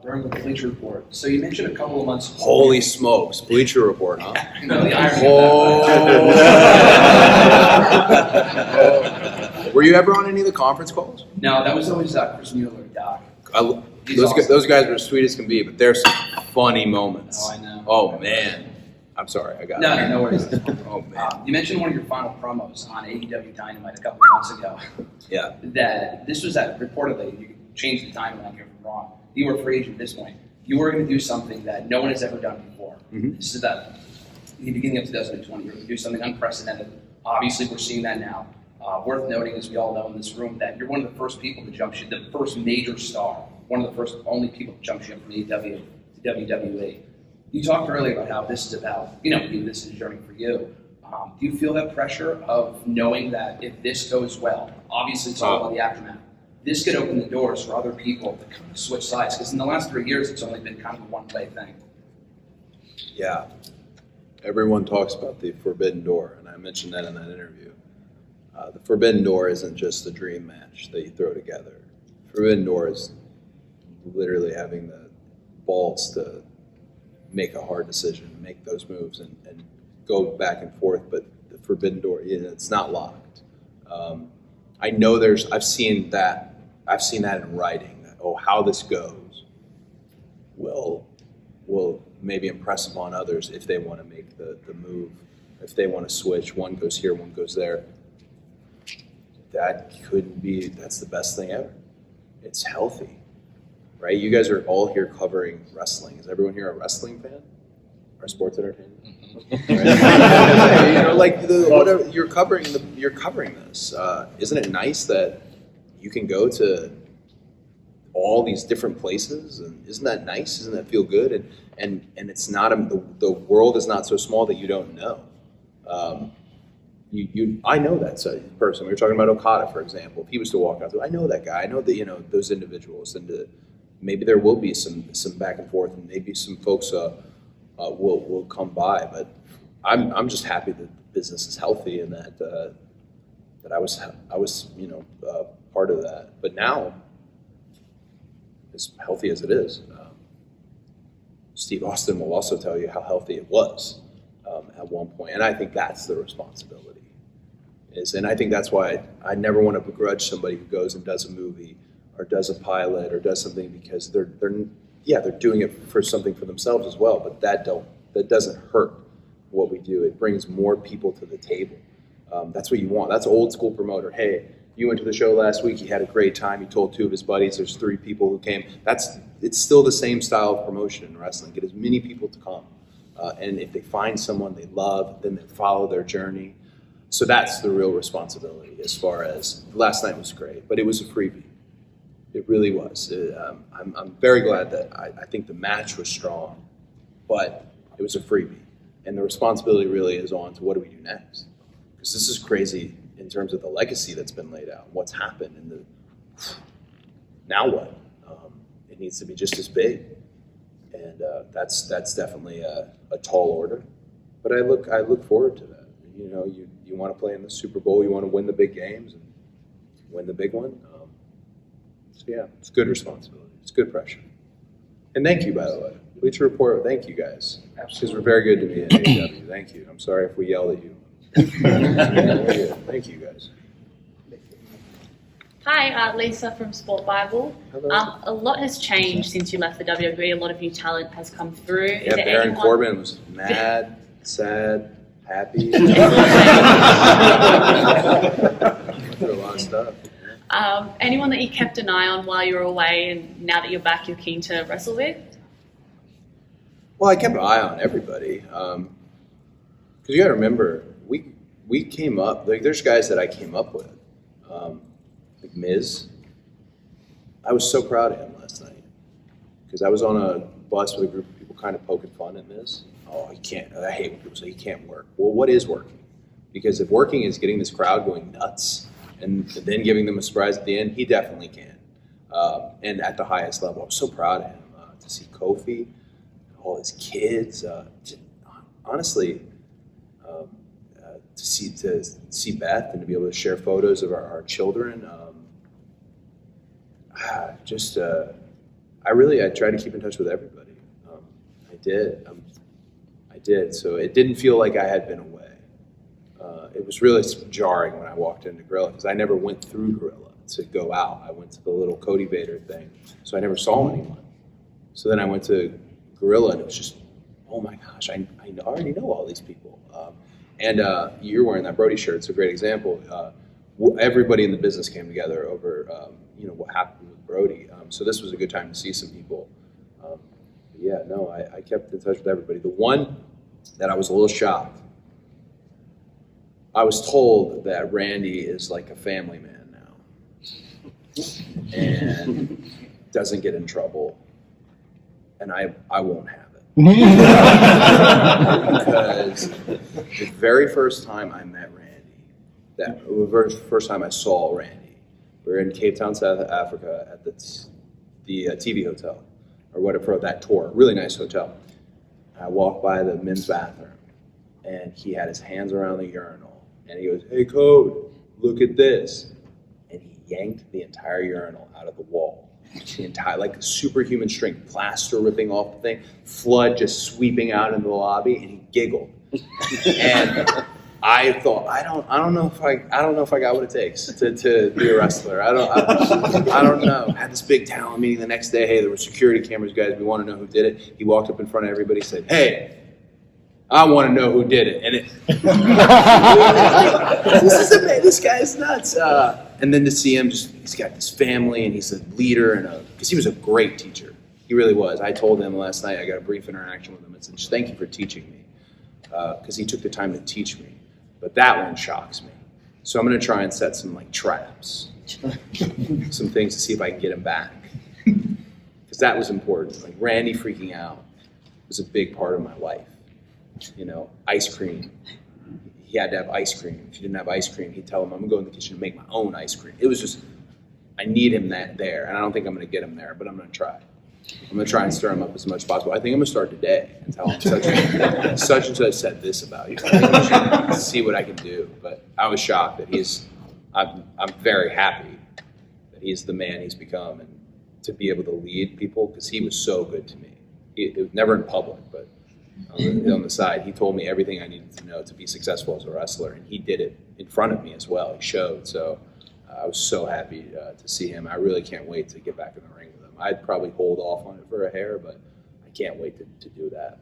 During the Bleacher Report. So you mentioned a couple of months. Holy smokes, Bleacher Report, huh? No, the irony of Were you ever on any of the conference calls? No, that was always Chris Mueller, Doc. Those guys are as sweet as can be, but there's some funny moments. Oh, I know. Oh man, I'm sorry, I got it. No worries. Oh man. You mentioned one of your final promos on AEW Dynamite a couple of months ago. Yeah. That this was that reportedly, you could change the timeline here from wrong. You were a free agent at this point. You were going to do something that no one has ever done before. Mm-hmm. This is that in the beginning of 2020, you're going to do something unprecedented. Obviously, we're seeing that now. Worth noting, as we all know in this room, that you're one of the first people to jump ship, the first major star, one of the first only people to jump ship from AEW to WWE. You talked earlier about how this is about, this is a journey for you. Do you feel that pressure of knowing that if this goes well, obviously it's all about the aftermath, this could open the doors for other people to kind of switch sides? Because in the last 3 years, it's only been kind of a one-way thing. Yeah. Everyone talks about the forbidden door, and I mentioned that in that interview. The forbidden door isn't just a dream match that you throw together. Forbidden door is literally having the balls to make a hard decision, make those moves, and go back and forth. But the forbidden door, it's not locked. I know I've seen that in writing. That, how this goes will maybe impress upon others if they want to make the move, if they want to switch. One goes here, one goes there. That's the best thing ever. It's healthy, right? You guys are all here covering wrestling. Is everyone here a wrestling fan? Or sports entertainment? Mm-hmm. Whatever you're covering this. Isn't it nice that you can go to all these different places? And isn't that nice? Doesn't that feel good? And it's not the world is not so small that you don't know. I know that person. We were talking about Okada, for example. If he was to walk out, I know that guy. I know that those individuals, and maybe there will be some back and forth, and maybe some folks will come by. But I'm just happy that the business is healthy, and that I was part of that. But now, as healthy as it is, Steve Austin will also tell you how healthy it was at one point, and I think that's the responsibility. And I think that's why I never want to begrudge somebody who goes and does a movie or does a pilot or does something, because they're doing it for something for themselves as well. But that doesn't hurt what we do. It brings more people to the table. That's what you want. That's old school promoter. Hey, you went to the show last week. You had a great time. You told 2 of his buddies. There's 3 people who came. It's still the same style of promotion in wrestling. Get as many people to come. And if they find someone they love, then they follow their journey. So that's the real responsibility. As far as last night was great, but it was a freebie. It really was. I'm very glad that I think the match was strong, but it was a freebie. And the responsibility really is on to what do we do next? Because this is crazy in terms of the legacy that's been laid out, what's happened, and now what? It needs to be just as big. And that's definitely a tall order, but I look forward to that. You want to play in the Super Bowl, you want to win the big games and win the big one. So yeah, it's good responsibility. It's good pressure. And thank you, by the way, Bleacher Report. Thank you guys, because we're very good to me at AEW. Thank you. I'm sorry if we yelled at you. Thank you guys. Hi, Lisa from Sport Bible. A lot has changed since you left the WWE. A lot of new talent has come through. Yeah, Baron Corbin was mad, sad, happy. Through a lot of stuff. Anyone that you kept an eye on while you were away, and now that you're back, you're keen to wrestle with? Well, I kept an eye on everybody. Because you got to remember, we came up, there's guys that I came up with. Like Miz. I was so proud of him last night because I was on a bus with a group of people kind of poking fun at Miz. Oh, he can't. I hate when people say he can't work. Well, what is working? Because if working is getting this crowd going nuts and then giving them a surprise at the end, he definitely can. And at the highest level, I'm so proud of him. To see Kofi, all his kids, honestly, to see Beth and to be able to share photos of our children. I tried to keep in touch with everybody. I did. So it didn't feel like I had been away. It was really jarring when I walked into Gorilla because I never went through Gorilla to go out. I went to the little Cody Vader thing, so I never saw anyone. So then I went to Gorilla and it was just, oh my gosh, I already know all these people. And you're wearing that Brody shirt. It's a great example. Everybody in the business came together over what happened with Brody. So this was a good time to see some people. I kept in touch with everybody. The one that I was a little shocked, I was told that Randy is like a family man now and doesn't get in trouble, and I won't have it. Because the very first time I met Randy, the very first time I saw Randy, we were in Cape Town, South Africa at the TV hotel, or whatever, that tour, really nice hotel. I walked by the men's bathroom, and he had his hands around the urinal, and he goes, "Hey, Code, look at this." And he yanked the entire urinal out of the wall. The entire, like superhuman strength, plaster ripping off the thing, flood just sweeping out into the lobby, and he giggled. And I thought, I don't know if I got what it takes to be a wrestler. I don't know. I had this big talent meeting the next day. Hey, there were security cameras, guys. We want to know who did it. He walked up in front of everybody, said, "Hey, I want to know who did it." And this guy's nuts. And then to see him, he's got this family, and he's a leader, because he was a great teacher. He really was. I told him last night, I got a brief interaction with him, and said, "Just thank you for teaching me," because he took the time to teach me. But that one shocks me. So I'm going to try and set some traps, some things to see if I can get him back, because that was important. Like Randy freaking out was a big part of my life. Ice cream. He had to have ice cream. If he didn't have ice cream, he'd tell him, "I'm going to go in the kitchen and make my own ice cream." It was just, I need him there, and I don't think I'm going to get him there, but I'm going to try. I'm going to try and stir him up as much as possible. I think I'm going to start today and tell him such and such said this about you. I think we should see what I can do. But I was shocked that I'm very happy that he's the man he's become, and to be able to lead people, because he was so good to me. It was never in public, but on the side, he told me everything I needed to know to be successful as a wrestler, and he did it in front of me as well. He showed, so I was so happy to see him. I really can't wait to get back in the ring with him. I'd probably hold off on it for a hair, but I can't wait to do that.